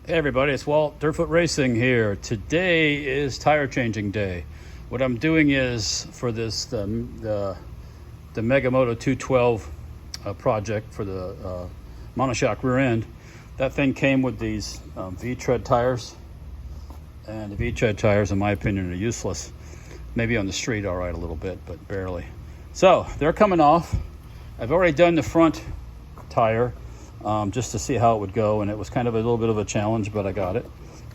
Hey everybody, it's Walt, Dirtfoot Racing here. Today is tire changing day. What I'm doing is for this the Megamoto 212 project for the monoshock rear end. That thing came with these Vtread tires, and the Vtread tires, in my opinion, are useless. Maybe on the street, all right, a little bit, but barely. So they're coming off. I've already done the front tire. Just to see how it would go, and it was kind of a little bit of a challenge, but I got it.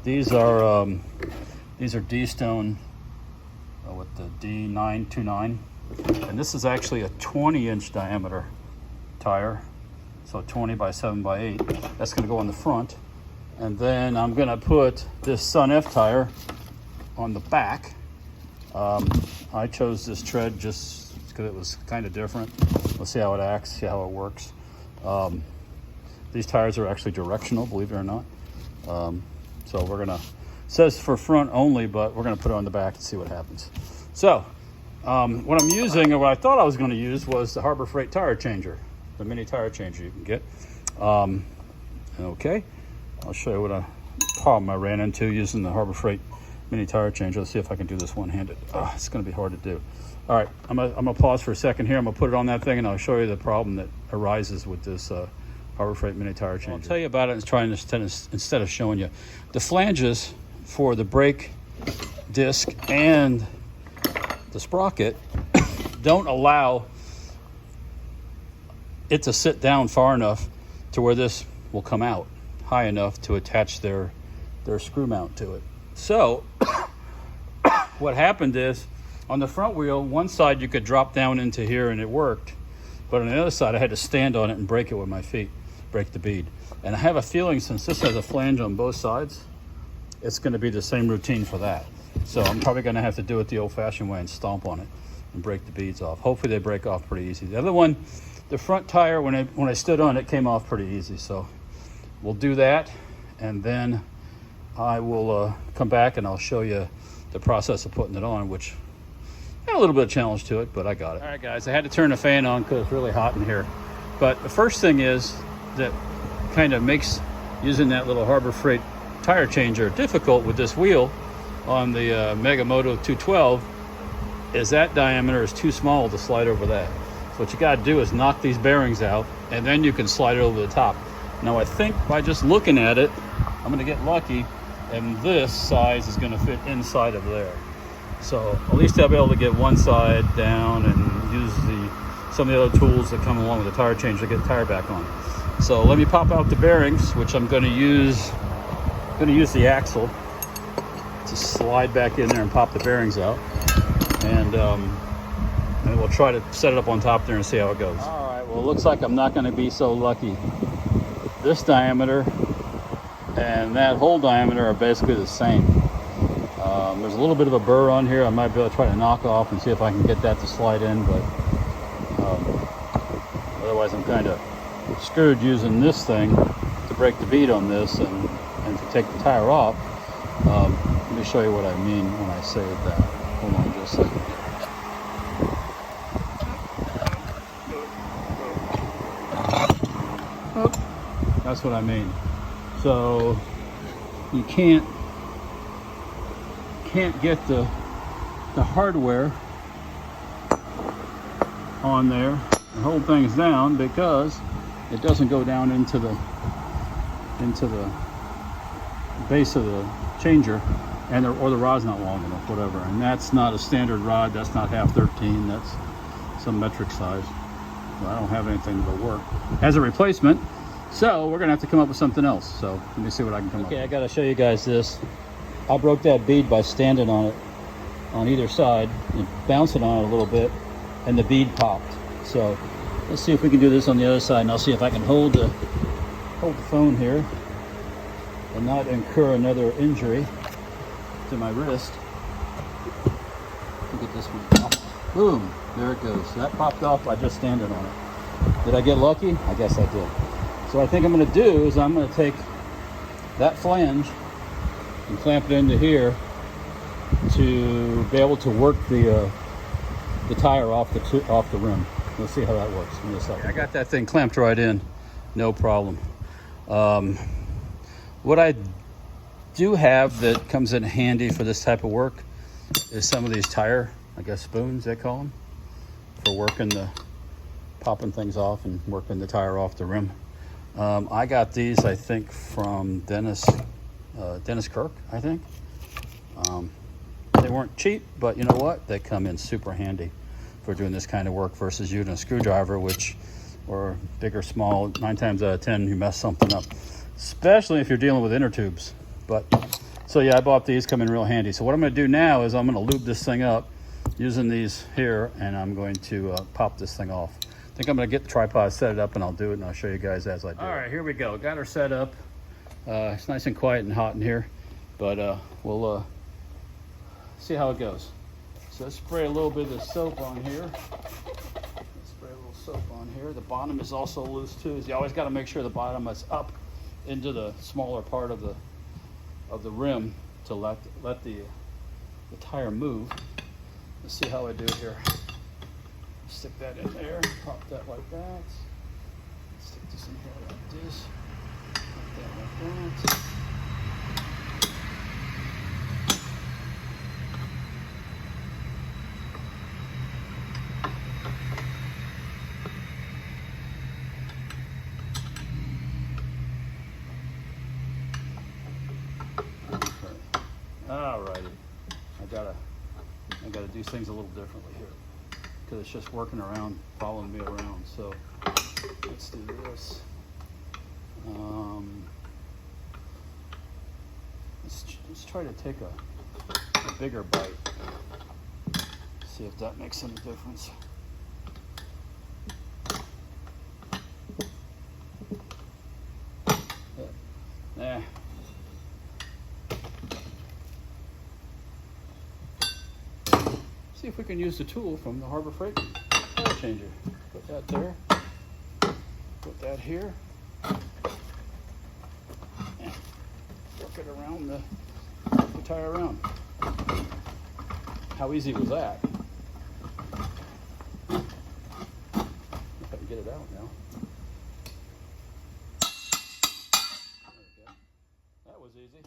These are Deestone with the D929, and this is actually a 20-inch diameter tire, so 20 by 7 by 8. That's going to go on the front, and then I'm going to put this Sun F tire on the back. I chose this tread just because it was kind of different. Let's see how it acts, see how it works. These tires are actually directional, believe it or not. So we're gonna, says for front only, but we're gonna put it on the back and see what happens. So what I'm using, or what I thought I was gonna use, was the Harbor Freight tire changer, the mini tire changer you can get. Okay, I'll show you what a problem I ran into using the Harbor Freight mini tire changer. Let's see if I can do this one-handed. It's gonna be hard to do. All right, I'm gonna pause for a second here. I'm gonna put it on that thing and I'll show you the problem that arises with this Harbor Freight mini tire changer. I'll tell you about it and try instead of showing you. The flanges for the brake disc and the sprocket don't allow it to sit down far enough to where this will come out high enough to attach their screw mount to it. So what happened is, on the front wheel, one side you could drop down into here and it worked, but on the other side I had to stand on it and break it with my feet. Break the bead. And I have a feeling, since this has a flange on both sides, it's going to be the same routine for that. So I'm probably going to have to do it the old-fashioned way and stomp on it and break the beads off. Hopefully they break off pretty easy. The other one, the front tire, when I stood on it, came off pretty easy. So we'll do that, and then I will come back and I'll show you the process of putting it on, which had a little bit of challenge to it, but I got it. All right, guys, I had to turn the fan on because it's really hot in here. But the first thing is, that kind of makes using that little Harbor Freight tire changer difficult with this wheel on the Megamoto 212 is that diameter is too small to slide over that. So what you got to do is knock these bearings out, and then you can slide it over the top. Now I think by just looking at it, I'm going to get lucky, and this size is going to fit inside of there. So at least I'll be able to get one side down and use some of the other tools that come along with the tire changer to get the tire back on. So let me pop out the bearings, which I'm going to use. The axle to slide back in there and pop the bearings out, and we'll try to set it up on top there and see how it goes. All right. Well, it looks like I'm not going to be so lucky. This diameter and that whole diameter are basically the same. There's a little bit of a burr on here. I might be able to try to knock off and see if I can get that to slide in, but otherwise I'm kind of screwed using this thing to break the bead on this and to take the tire off. Let me show you what I mean when I say that. Hold on just a second. Oh, that's what I mean. So you can't get the hardware on there and hold things down because it doesn't go down into the base of the changer, and or the rod's not long enough, whatever. And that's not a standard rod. That's not half 13. That's some metric size. So I don't have anything to work as a replacement. So we're gonna have to come up with something else. So let me see what I can come up with. Okay, I gotta show you guys this. I broke that bead by standing on it on either side and bouncing on it a little bit, and the bead popped. So let's see if we can do this on the other side, and I'll see if I can hold the phone here and not incur another injury to my wrist. Look at this one. Oh, boom, there it goes. That popped off by just standing on it. Did I get lucky? I guess I did. So what I think I'm going to do is I'm going to take that flange and clamp it into here to be able to work the tire off the rim. Let's see how that works in a second. I got that thing clamped right in, no problem. What I do have that comes in handy for this type of work is some of these tire, I guess spoons they call them, for working popping things off and working the tire off the rim. I got these, I think, from Dennis Kirk, I think. They weren't cheap, but you know what? They come in super handy for doing this kind of work versus using a screwdriver, which, or big or small, 9 times out of 10, you mess something up, especially if you're dealing with inner tubes. But, so yeah, I bought these, come in real handy. So what I'm gonna do now is I'm gonna lube this thing up using these here, and I'm going to pop this thing off. I think I'm gonna get the tripod, set it up, and I'll do it, and I'll show you guys as I do it. All right, here we go. Got her set up. It's nice and quiet and hot in here, but we'll see how it goes. So let's spray a little bit of the soap on here. Let's spray a little soap on here. The bottom is also loose too. So you always got to make sure the bottom is up into the smaller part of the rim to let the tire move. Let's see how I do it here. Stick that in there, pop that like that. Stick this in here like this. Pop that like that. Alrighty, I gotta do things a little differently here because it's just working around, following me around. So let's do this. Let's try to take a bigger bite. See if that makes any difference. Nah. See if we can use the tool from the Harbor Freight tire changer. Put that there. Put that here. And work it around the tire around. How easy was that? If I can get it out now. There we go. That was easy.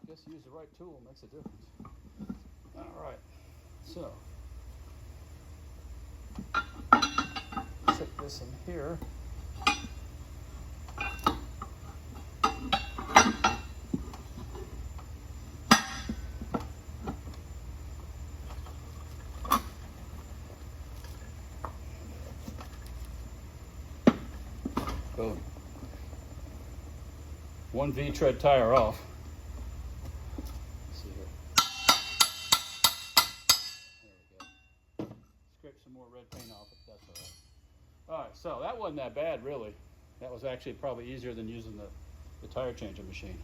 Guess use the right tool makes a difference. All right. So, stick this in here. Boom. One Vtread tire off. Some more red paint off it, that's all right. All right, so that wasn't that bad, really. That was actually probably easier than using the tire changing machine.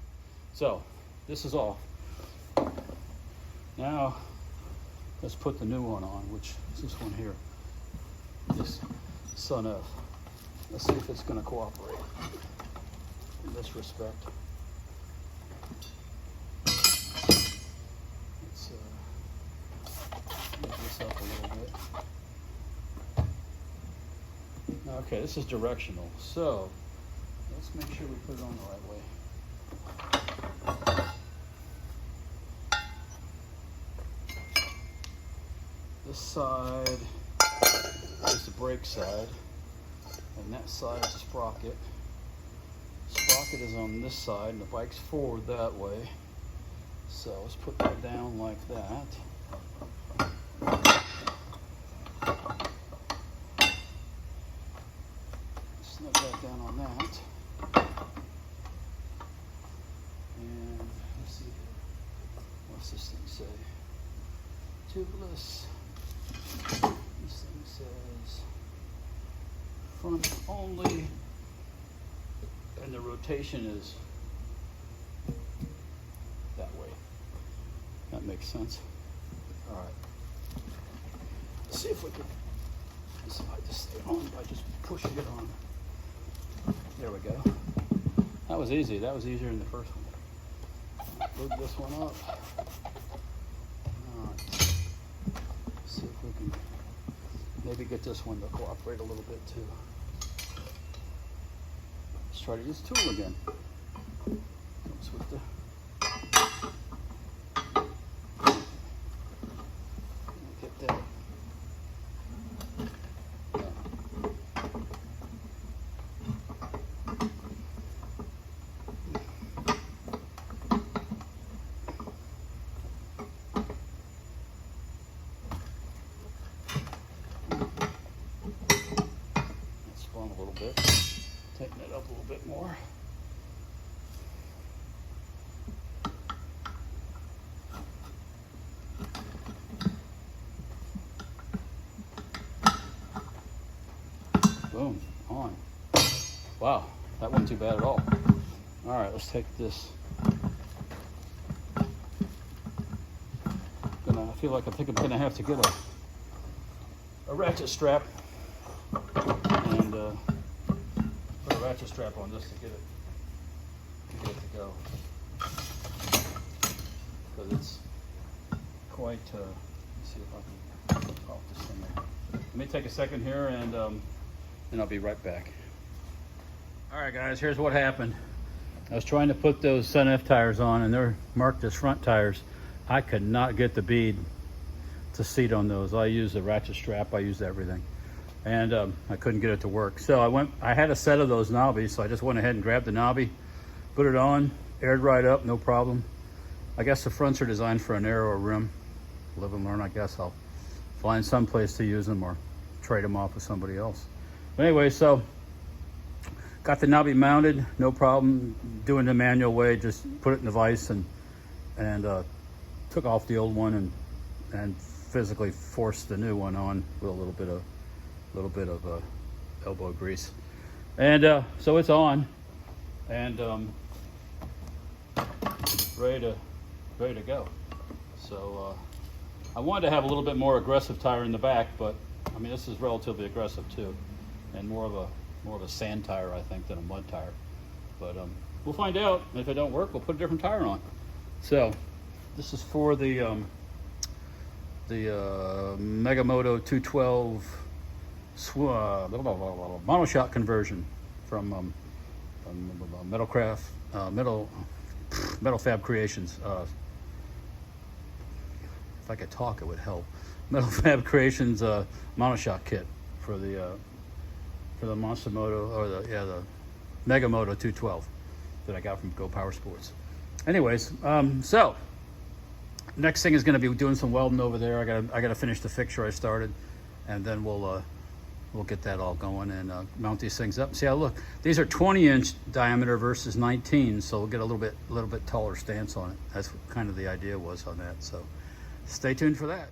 So, this is off. Now, let's put the new one on, which is this one here. This Son F. Let's see if it's going to cooperate in this respect. Let's move this up a little bit. Okay, this is directional, so let's make sure we put it on the right way. This side is the brake side, and that side is the sprocket. Sprocket is on this side, and the bike's forward that way. So let's put that down like that. Snug that down on that. And let's see here. What's this thing say? Tubeless. This thing says front only, and the rotation is that way. That makes sense. All right. Let's see if we can slide this thing on by just pushing it on. There we go. That was easy. That was easier than the first one. Move this one up. All right. See if we can maybe get this one to cooperate a little bit too. Let's try to use the tool again. with the get that. Spun a little bit. Tighten it up a little bit more. Boom, on. Wow, that wasn't too bad at all. All right, let's take this. I feel like I think I'm gonna have to get a ratchet strap and put a ratchet strap on this to get it to go, because it's quite. Let's see if I can pop this thing out. Let me take a second here, and I'll be right back. All right, guys, here's what happened. I was trying to put those Sun F tires on, and they're marked as front tires. I could not get the bead to seat on those. I used the ratchet strap, I used everything, and I couldn't get it to work. So I had a set of those knobbies, so I just went ahead and grabbed the knobby, put it on, aired right up, no problem. I guess the fronts are designed for a narrower rim. Live and learn, I guess. I'll find some place to use them or trade them off with somebody else. But anyway, so got the knobby mounted, no problem. Doing the manual way, just put it in the vise and took off the old one and physically forced the new one on with a little bit of elbow grease. And so it's on and ready to go. So I wanted to have a little bit more aggressive tire in the back, but I mean, this is relatively aggressive too, and more of a sand tire, I think, than a mud tire. But we'll find out. If it don't work, we'll put a different tire on. So this is for the Megamoto 212 monoshock conversion from Metal Fab Creations. If I could talk, it would help. Metal Fab Creations monoshock kit for the Monster Moto, or the Megamoto 212 that I got from Go Power Sports. Anyways, so next thing is going to be doing some welding over there. I got to finish the fixture I started, and then we'll get that all going and mount these things up. See how look. These are 20-inch diameter versus 19, so we'll get a little bit taller stance on it. That's what kind of the idea was on that. So stay tuned for that.